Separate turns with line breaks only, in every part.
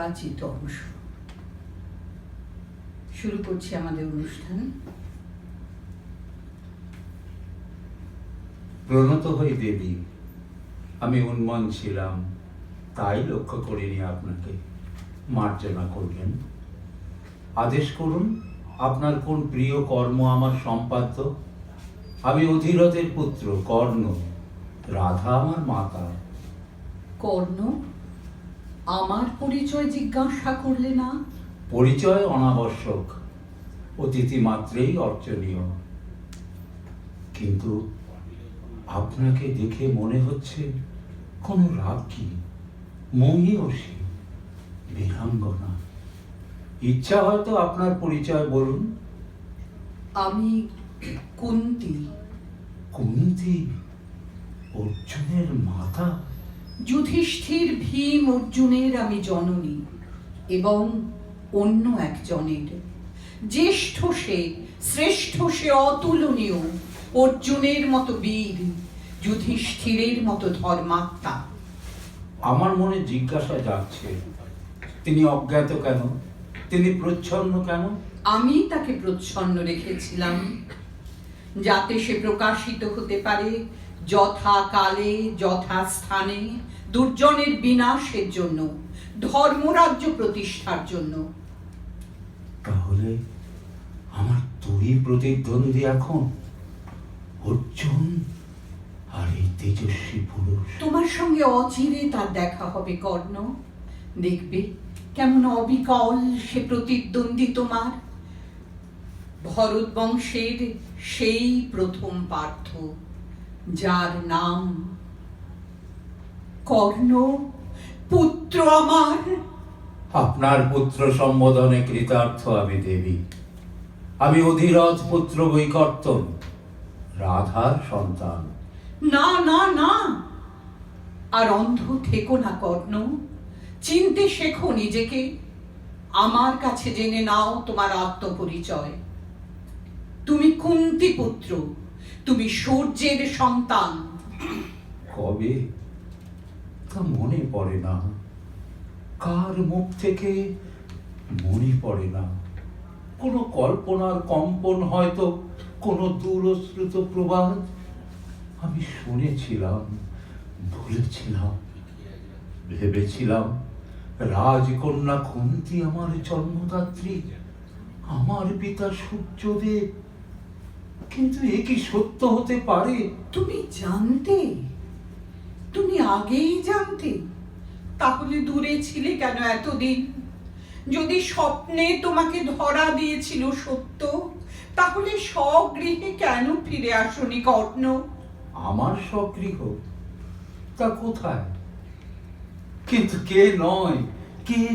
নির্বাচিত অংশ শুরু করছি আমাদের অনুষ্ঠান।
প্রণত হই দেবী, আমি উন্মন ছিলাম, তাই লক্ষ্য করিনি আপনাকে। মার্জনা করবেন, আদেশ করুন আপনার কোন প্রিয় কর্ম আমার সম্পাদ্য। আমি অধীরথের পুত্র কর্ণ, রাধা আমার মাতা।
কর্ণ, আমার পরিচয় জিজ্ঞাসা করলে না?
পরিচয় অনাবশ্যক, অতিথি মাত্রেই অর্চনীয়। কিন্তু আপনাকে দেখে মনে হচ্ছে কোন রাজ্ঞী, মহিয়সী, বীরাঙ্গনা। ইচ্ছা হয়তো আপনার পরিচয় বলুন।
আমি কুন্তী।
কুন্তী, অর্জুনের মাতা?
যুধিষ্ঠির, ভীম, অর্জুনের আমি জননী এবং অন্য একজনের। জ্যেষ্ঠ সে, শ্রেষ্ঠ সে, অতুলনীয়। অর্জুনের মতো বীর, যুধিষ্ঠিরের মতো ধর্মাত্মা।
আমার মনে জিজ্ঞাসা যাচ্ছে, তিনি অজ্ঞাত কেন? তিনি প্রচ্ছন্ন কেন?
আমি তাকে প্রচ্ছন্ন রেখেছিলাম যাতে সে প্রকাশিত হতে পারে যথাকালে যথাস্থানে, দুর্জনের বিনাশের জন্য, ধর্মরাজ্য প্রতিষ্ঠার জন্য।
তাহলে আমার দুই প্রতিদ্বন্দ্বী এখন অর্জুন আর এই তেজস্বী পুরুষ।
তোমার সঙ্গে অচিরে তার দেখা হবে কর্ণ। দেখবে কেমন অবিকল সে প্রতিদ্বন্দ্বী তোমার। ভরত বংশের সেই প্রথম পার্থ, যার নাম কর্ণ, পুত্র আমার।
আপনার পুত্র সম্বোধনে কৃতার্থ আমি দেবী। আমি অধীরথ পুত্র বৈকর্তন, রাধার সন্তান।
না না না, আর অন্ধ থেকো না কর্ণ। চিনতে শেখো নিজেকে। আমার কাছে জেনে নাও তোমার আত্মপরিচয়। তুমি কুন্তী পুত্র, তুমি সূর্যের সন্তান।
কবে তা মনে পড়ে না, কার মুখ থেকে মনে পড়ে না। কোনো কল্পনার কম্পন, হয়তো কোনো দূরশ্রুত প্রবাদ আমি শুনেছিলাম, ভুলেছিলাম। ভেবেছিলাম রাজকন্যা কুন্তী আমার জন্মদাত্রী, আমার পিতা সূর্যদেব। কিন্তু এ কি সত্য হতে পারে?
তুমি জানতে, তুমি আগেই জানতে, তাহলে দূরে ছিলে কেন এতদিন? যদি স্বপ্নে তোমাকে ধরা দিয়েছিল সত্য, তাহলে স্বগৃহে কেন ফিরে আসনি কর্ণ?
আমার স্বগৃহ তা কোথায়? কিন্তু কে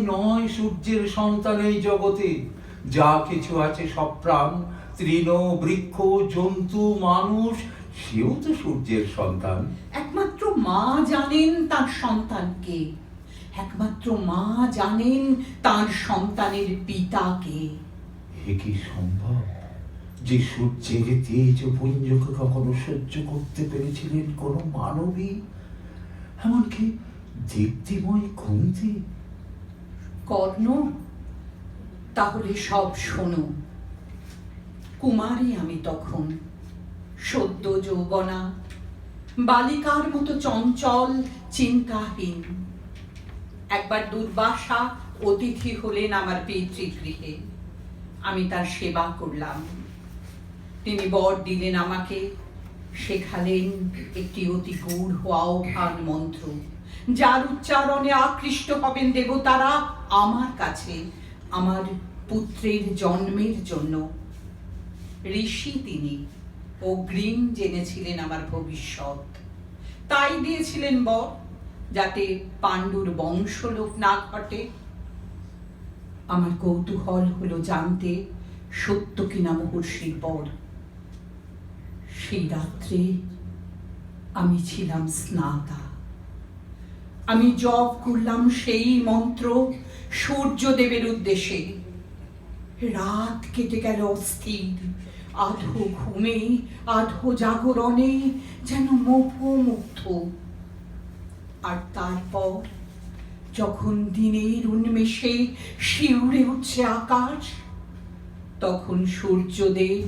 নয় সূর্যের সন্তান এই জগতে? যা কিছু আছে সব প্রাণ, তৃণ, বৃক্ষ, জন্তু, মানুষ, সেও তো সূর্যের সন্তান।
একমাত্র মা জানেন তার সন্তানকে, একমাত্র মা জানেন তার সন্তানের পিতাকে।
এ কি সম্ভব যে সূর্যের তেজ পুঞ্জকে কখনো সহ্য করতে পেরেছিলেন কোনো মানবী, এমনকি দীপ্তিময় কুন্তী?
কর্ণ, তাহলে সব শোনো। কুমারী আমি তখন, সদ্য যৌবনা, বালিকার মতো চঞ্চল, চিন্তাহীন। একবার দুর্বাসা অতিথি হলেন আমার পিতৃগৃহে। আমি তার সেবা করলাম। তিনি বর দিলেন আমাকে, শেখালেন একটি অতি গূঢ় আহ্বান মন্ত্র, যার উচ্চারণে আকৃষ্ট হবেন দেবতারা আমার কাছে, আমার পুত্রের জন্মের জন্য। ঋষি তিনি, অগ্রিম জেনেছিলেন আমার ভবিষ্যৎ, তাই দিয়েছিলেন বর, যাতে পাণ্ডুর বংশলোপ না ঘটে। আমার কৌতূহল হলো জানতে সত্য কিনা মহর্ষির বর। সেই রাত্রে আমি ছিলাম স্নাতা। আমি জপ করলাম সেই মন্ত্র সূর্যদেবের উদ্দেশ্যে। রাত কেটে গেল অস্থির, আধো ঘুমে আধো জাগরণে, যেন মোহমুগ্ধ। আর তারপর যখন দিনের উন্মেষে শিউরে উঠছে আকাশ, তখন সূর্যদেব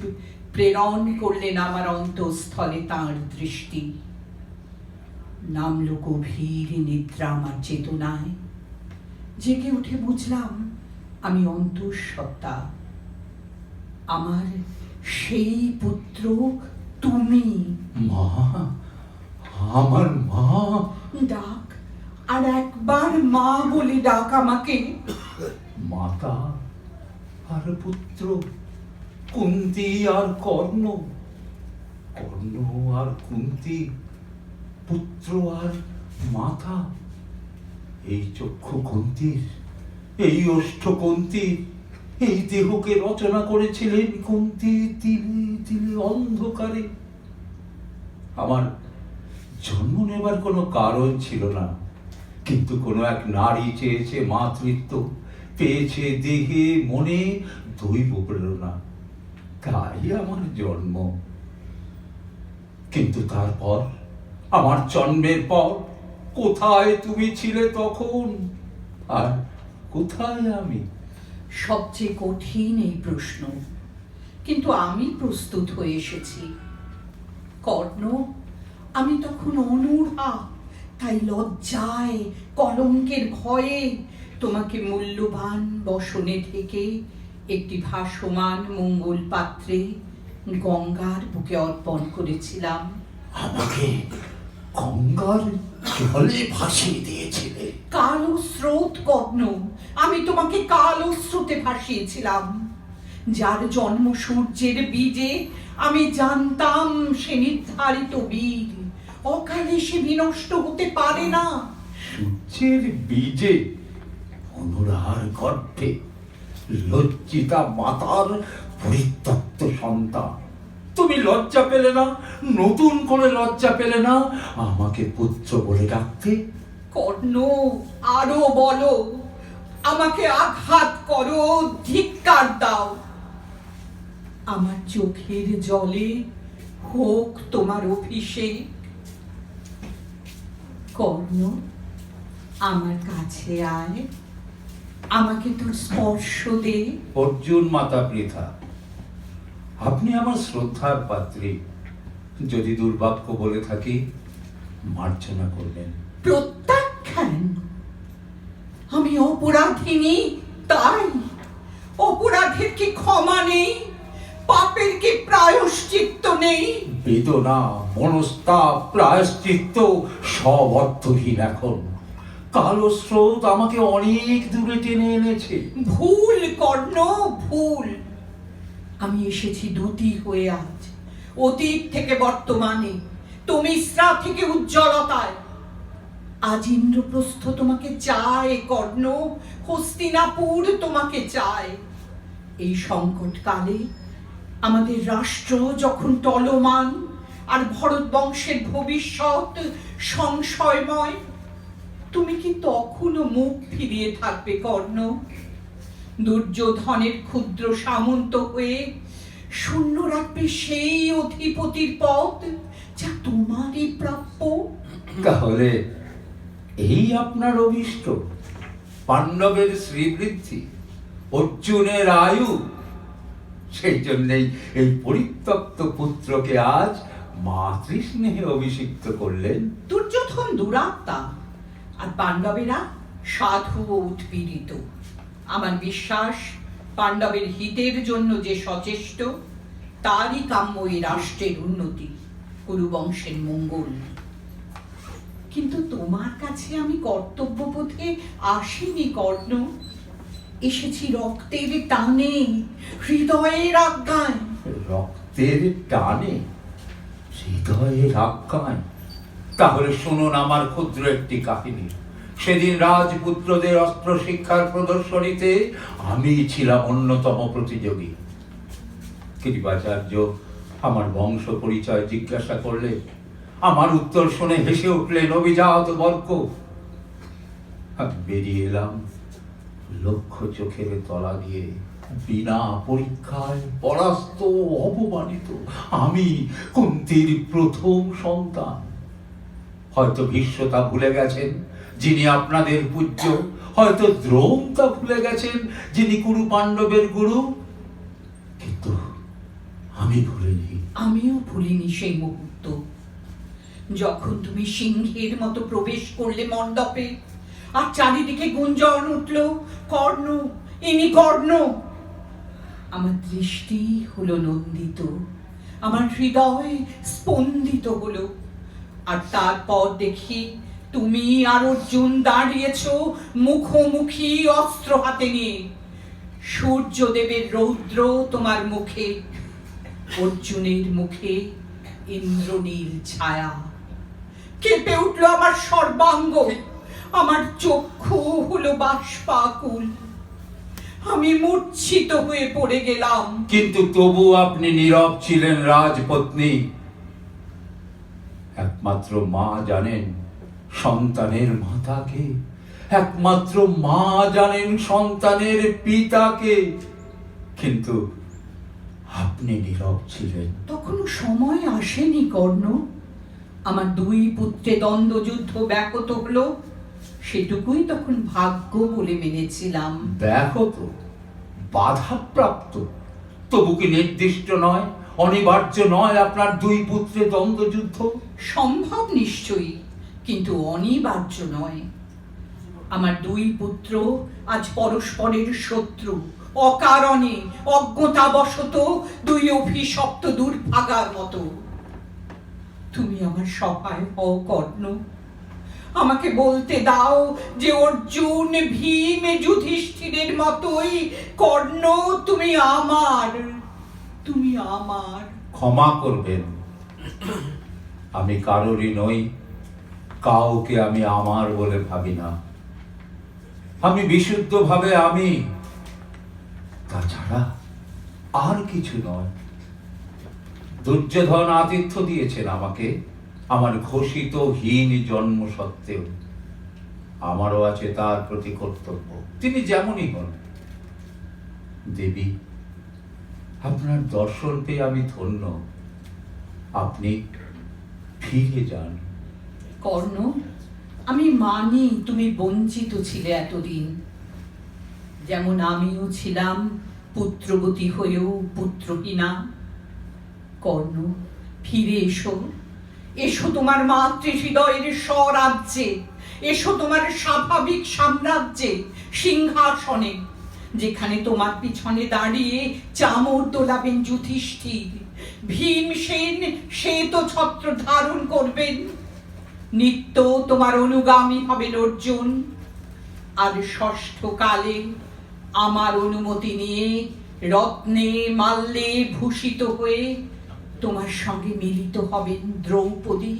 প্রেরণ করলেন আমার অন্তঃস্থলে তাঁর দৃষ্টি। নামলো গভীর নিদ্রা আমার চেতনায়। জেগে উঠে বুঝলাম আমি অন্তঃসত্ত্বা। আমার সেই পুত্র তুমি।
মা, আমার মা।
ডাক, আর একবার মা বলে ডাক আমাকে।
মাতা আর পুত্র, কুন্তী আর কর্ণ, কর্ণ আর কুন্তী, পুত্র আর মাতা। এই চক্ষু কুন্তীর, এই ওষ্ঠ কুন্তীর, এই দেহকে রচনা করেছিলেন কুন্তী তিলে তিলে অন্ধকারে। আমার জন্ম নেবার কোনো কারণ ছিল না, কিন্তু কোনো এক নারী চেয়েছে মাতৃত্ব, পেয়েছে দেহে মনে দৈব প্রেরণা, তাই আমার জন্ম। কিন্তু তারপর, আমার জন্মের পর, কোথায় তুমি ছিলে তখন, আর কোথায় আমি?
সবচেয়ে কঠিন এই প্রশ্ন, কিন্তু আমি প্রস্তুত হয়ে এসেছি। কর্ণ, আমি তখন অনুরা, তাই লজ্জায় কলঙ্কের ভয়ে তোমাকে মূল্যবান বসনে থেকে একটি ভাসমান মঙ্গল পাত্রে গঙ্গার বুকে অর্পণ করেছিলাম।
আমাকে গঙ্গার জলে ভাসিয়ে দিয়েছিলে?
কালো স্রোত কর্ণ, আমি তোমাকে কালো স্রোতে ভাসিয়েছিলাম। যার জন্ম সূর্যের বীজে আমি জানতাম সে নির্ধারিত বীর, অকালে সে বিনষ্ট হতে পারে না।
সূর্যের বীজে, অনুরার গর্ভে, লজ্জিতা মাতার পরিত্যক্ত সন্তান। তুমি লজ্জা পেলে না? নতুন করে লজ্জা পেলে না আমাকে পুত্র বলে ডাকতে?
কর্ণ, আরো বলো, আমাকে আঘাত করো, ধিক্কার দাও। আমার চোখের জলে হোক তোমার অভিষেক। কর্ণ, আমার কাছে আয়, আমাকে তোর স্পর্শ দে।
অর্জুন মাতা পৃথা, আপনি আমার শ্রদ্ধার পাত্রী। যদি দুর্ভাগ্য বলে থাকি, মার্জনা করবেন।
প্রত্যাখ্যান? আমি অপরাধিনী, তাই? অপরাধের কি ক্ষমা নেই? পাপের কি প্রায়শ্চিত্ত নেই?
বেদনা, মনস্তাপ, প্রায়শ্চিত্ত সব অর্থহীন এখন। কালো স্রোত আমাকে অনেক দূরে টেনে এনেছে।
ভুল কর্ণ, ভুল। আমি এসেছি দূতী হয়ে আজ, অতীত থেকে বর্তমানে, তমিশ্রা থেকে উজ্জ্বলতায়। আজ ইন্দ্রপ্রস্থ তোমাকে চায় কর্ণ, হস্তিনাপুর তোমাকে চায়। এই সংকটকালে আমাদের রাষ্ট্র যখন টলমান, আর ভরত বংশের ভবিষ্যৎ সংশয়ময়, তুমি কি তখনও মুখ ফিরিয়ে থাকবে কর্ণ? দুর্যোধনের ক্ষুদ্র সামন্ত হয়ে শূন্য রাখবে সেই অধিপতির পদ যা তোমারই প্রাপ্য?
তাহলে এই আপনার অভিষ্ট, পাণ্ডবের শ্রীবৃদ্ধি, অর্জুনের আয়ু। সেই জন্যই এই পরিত্যক্ত পুত্রকে আজ মাতৃস্নেহে অভিষিক্ত করলেন।
দুর্যোধন দুরাত্মা, আর পাণ্ডবেরা সাধু ও উৎপীড়িত। আমার বিশ্বাস, পাণ্ডবের হিতের জন্য যে সচেষ্ট, তারই কাম্য এই রাষ্ট্রের উন্নতি, কুরুবংশের মঙ্গল। কিন্তু তোমার কাছে আমি কর্তব্যবোধে আসিনি কর্ণ, এসেছি রক্তের টানে, হৃদয়ের আজ্ঞায়।
রক্তের টানে, হৃদয়ের আজ্ঞায়? তাহলে শুনুন আমার ক্ষুদ্র একটি কাহিনী। সেদিন রাজপুত্রদের অস্ত্র শিক্ষার প্রদর্শনীতে আমি ছিলাম অন্যতম প্রতিযোগী। কৃপাচার্য আমার বংশ পরিচয় জিজ্ঞাসা করলে, আমার উত্তর শুনে হেসে উঠলেন অভিজাত বর্গ। আমি বেরিয়ে এলাম লক্ষ্য চোখের তলা দিয়ে, বিনা পরীক্ষায় পরাস্ত, অপমানিত। আমি কুন্তীর প্রথম সন্তান। হয়তো ভীষ্ম তা ভুলে গেছেন, যিনি আপনাদের পূজ্য। হয়তো দ্রোণ তা ভুলে গেছেন, যিনি কুরু পাণ্ডবের গুরু, কিন্তু আমি ভুলিনি।
আমিও ভুলিনি সেই মুহূর্ত, যখন তুমি সিংহের মতো প্রবেশ করলে মণ্ডপে, আর চারিদিকে গুঞ্জন উঠল, কর্ণ, ইনি কর্ণ। আমার দৃষ্টি হলো নন্দিত, আমার হৃদয় স্পন্দিত হলো। আর তারপর দেখি তুমি আর অর্জুন দাঁড়িয়েছ মুখোমুখি, অস্ত্র হাতে নিয়ে। সূর্যদেবের রৌদ্র তোমার মুখে, অর্জুনের মুখে ইন্দ্রনীল ছায়া। কেঁপে উঠল আমার সর্বাঙ্গ, আমার চক্ষু হলো বাষ্পাকুল, আমি মূর্ছিত হয়ে পড়ে গেলাম।
কিন্তু তবু আপনি নীরব ছিলেন রাজপত্নী। একমাত্র মা জানেন সন্তানের মাতাকে, একমাত্র মা জানেন সন্তানের পিতাকে, কিন্তু আপনি নীরব ছিলেন।
তখনও সময় আসেনি কর্ণ, আমার দুই পুত্রে দ্বন্দ্বযুদ্ধ ব্যাহত হলো, সেটুকুই তখন ভাগ্য বলে মেনেছিলাম।
ব্যাহত, বাধাপ্রাপ্ত, তবু কি নির্দিষ্ট নয়, অনিবার্য নয় আপনার দুই পুত্রে দ্বন্দ্বযুদ্ধ?
সম্ভব নিশ্চয়ই, কিন্তু অনিবার্য নয়। আমার দুই পুত্র আজ পরস্পরের শত্রু, অকারণে অজ্ঞতাবশত দুই অভিশপ্ত দুর্ভাগার মতো। তুমি আমার সহায় হও কর্ণ, আমাকে বলতে দাও যে অর্জুন, ভীম, যুধিষ্ঠিরের মতোই কর্ণ তুমি আমার, তুমি আমার।
ক্ষমা করবেন, আমি কারোরই নই, কাউকে আমি আমার বলে ভাবি না। আমি বিশুদ্ধভাবে আমি, তাছাড়া আর কিছু নয়। দুর্যোধন আতিথ্য দিয়েছেন আমাকে, আমার ঘোষিত হীন জন্ম সত্ত্বেও। আমারও আছে তার প্রতি কর্তব্য, তিনি যেমনই হন। দেবী, আপনার দর্শন পেয়ে আমি ধন্য, আপনি ফিরে যান।
কর্ণ, আমি মানি তুমি বঞ্চিত ছিলে এতদিন, যেমন আমিও ছিলাম পুত্রবতী হয়েও পুত্রহীনা। কর্ণ, ফিরে এসো, এসো তোমার মাতৃ হৃদয়ের স্বরাজ্যে, এসো তোমার স্বাভাবিক সাম্রাজ্যে, সিংহাসনে, যেখানে তোমার পিছনে দাঁড়িয়ে চামর দোলাবেন যুধিষ্ঠির, ভীমসেন শ্বেত ছত্র ধারণ করবেন, নিত্য তোমার অনুগামী হবেন অর্জুন। আর ষষ্ঠ কালে আমার অনুমতি নিয়ে রত্নে মাল্যে ভূষিত হয়ে তোমার সঙ্গে মিলিত হবেন দ্রৌপদী।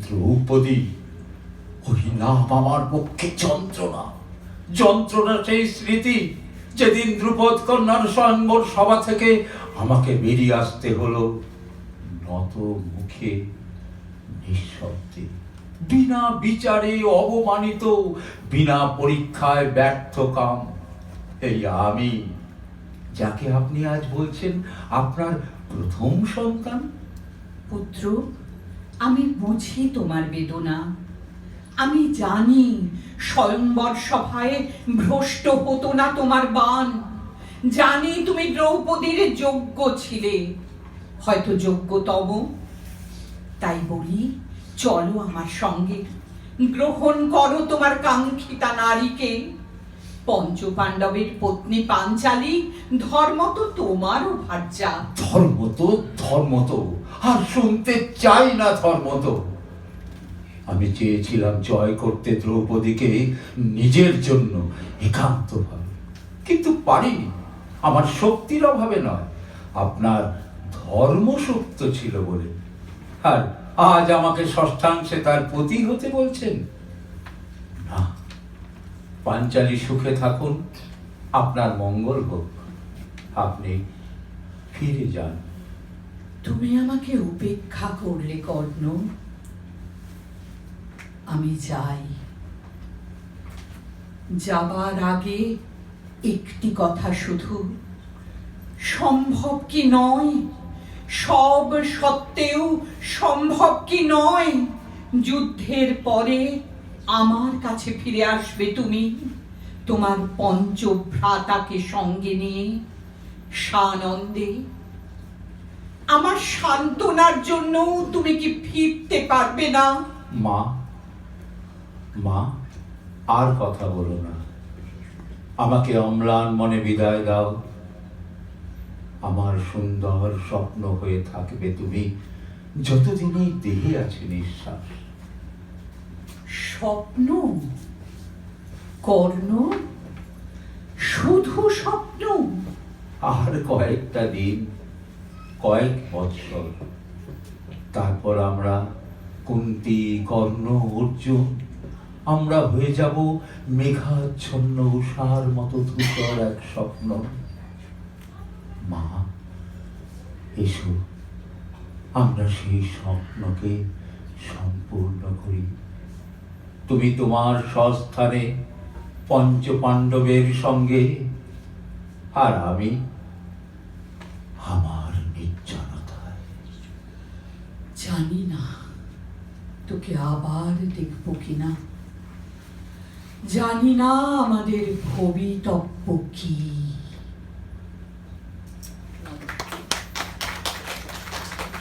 দ্রৌপদী, ওই নাম আমার পক্ষে যন্ত্রণা, যন্ত্রণা। সেই স্মৃতি যেদিন দ্রুপদ কন্যার স্বয়ংবর সভা থেকে আমাকে বেরিয়ে আসতে হলো নত মুখে, নিঃশব্দে, বিনা বিচারে অবমানিত, বিনা পরীক্ষায় ব্যর্থ কাম। এই আমি, যাকে আপনি আজ বলছেন আপনার প্রথম সন্তান।
পুত্র, আমি বুঝি তোমার বেদনা, আমি জানি স্বয়ংবর সভায় ভ্রষ্ট হতো না তোমার বাণ, জানি তুমি দ্রৌপদীর যোগ্য ছিলে, হয়তো যোগ্যতম। তাই বলি, চলো আমার সঙ্গে, গ্রহণ করো তোমার কাঙ্ক্ষিতা নারীকে। পঞ্চ পাণ্ডবের পত্নী পাঞ্চালী ধর্ম তো তোমারও ভার্যা।
ধর্ম তো, ধর্ম তো, আর শুনতে চাই না ধর্ম তো। আমি চেয়েছিলাম জয় করতে দ্রৌপদীকে নিজের জন্য একান্তভাবে, কিন্তু পারিনি। আমার শক্তির অভাবে নয়, আপনার ধর্মশক্ত ছিল বলে। আর আজ আমাকে ষষ্ঠাংশে তার পতি হতে বলছেন? না, পাঞ্চালী সুখে থাকুন, আপনার মঙ্গল হোক, আপনি ফিরে যান।
তুমি আমাকে উপেক্ষা করলে কর্ণ, আমি যাই। যাবার আগে একটি কথা শুধু, সম্ভব কি নয়, সব সত্ত্বেও সম্ভব কি নয়, যুদ্ধের পরে আমার কাছে ফিরে আসবে তুমি, তোমার পঞ্চভ্রাতাকে সঙ্গে নিয়ে সানন্দে। আমার সান্ত্বনার জন্য তুমি কি ফিরতে পারবে না?
মা, মা, আর কথা বলো না। আমাকে অম্লান মনে বিদায় দাও। আমার সুন্দর স্বপ্ন হয়ে থাকবে তুমি যতদিন এই দেহে আছে নিঃশ্বাস।
স্বপ্ন? কর্ণ? শুধু স্বপ্ন?
আর কয়েকটা দিন, কয়েক বছর, তারপর আমরা কুন্তী, কর্ণ, অর্জুন, আমরা হয়ে যাব মেঘাচ্ছন্ন উষার মতো ধূসর এক স্বপ্ন। মা, এসো, আমরা সেই স্বপ্নকে সম্পূর্ণ করি। তুমি তোমার স্বস্থানে পঞ্চ পাণ্ডবের সঙ্গে, আর আমি আমার নির্জনতায়।
জানি না তোকে আবার দেখবো কিনা, জানি না আমাদের ভবিতব্য কি।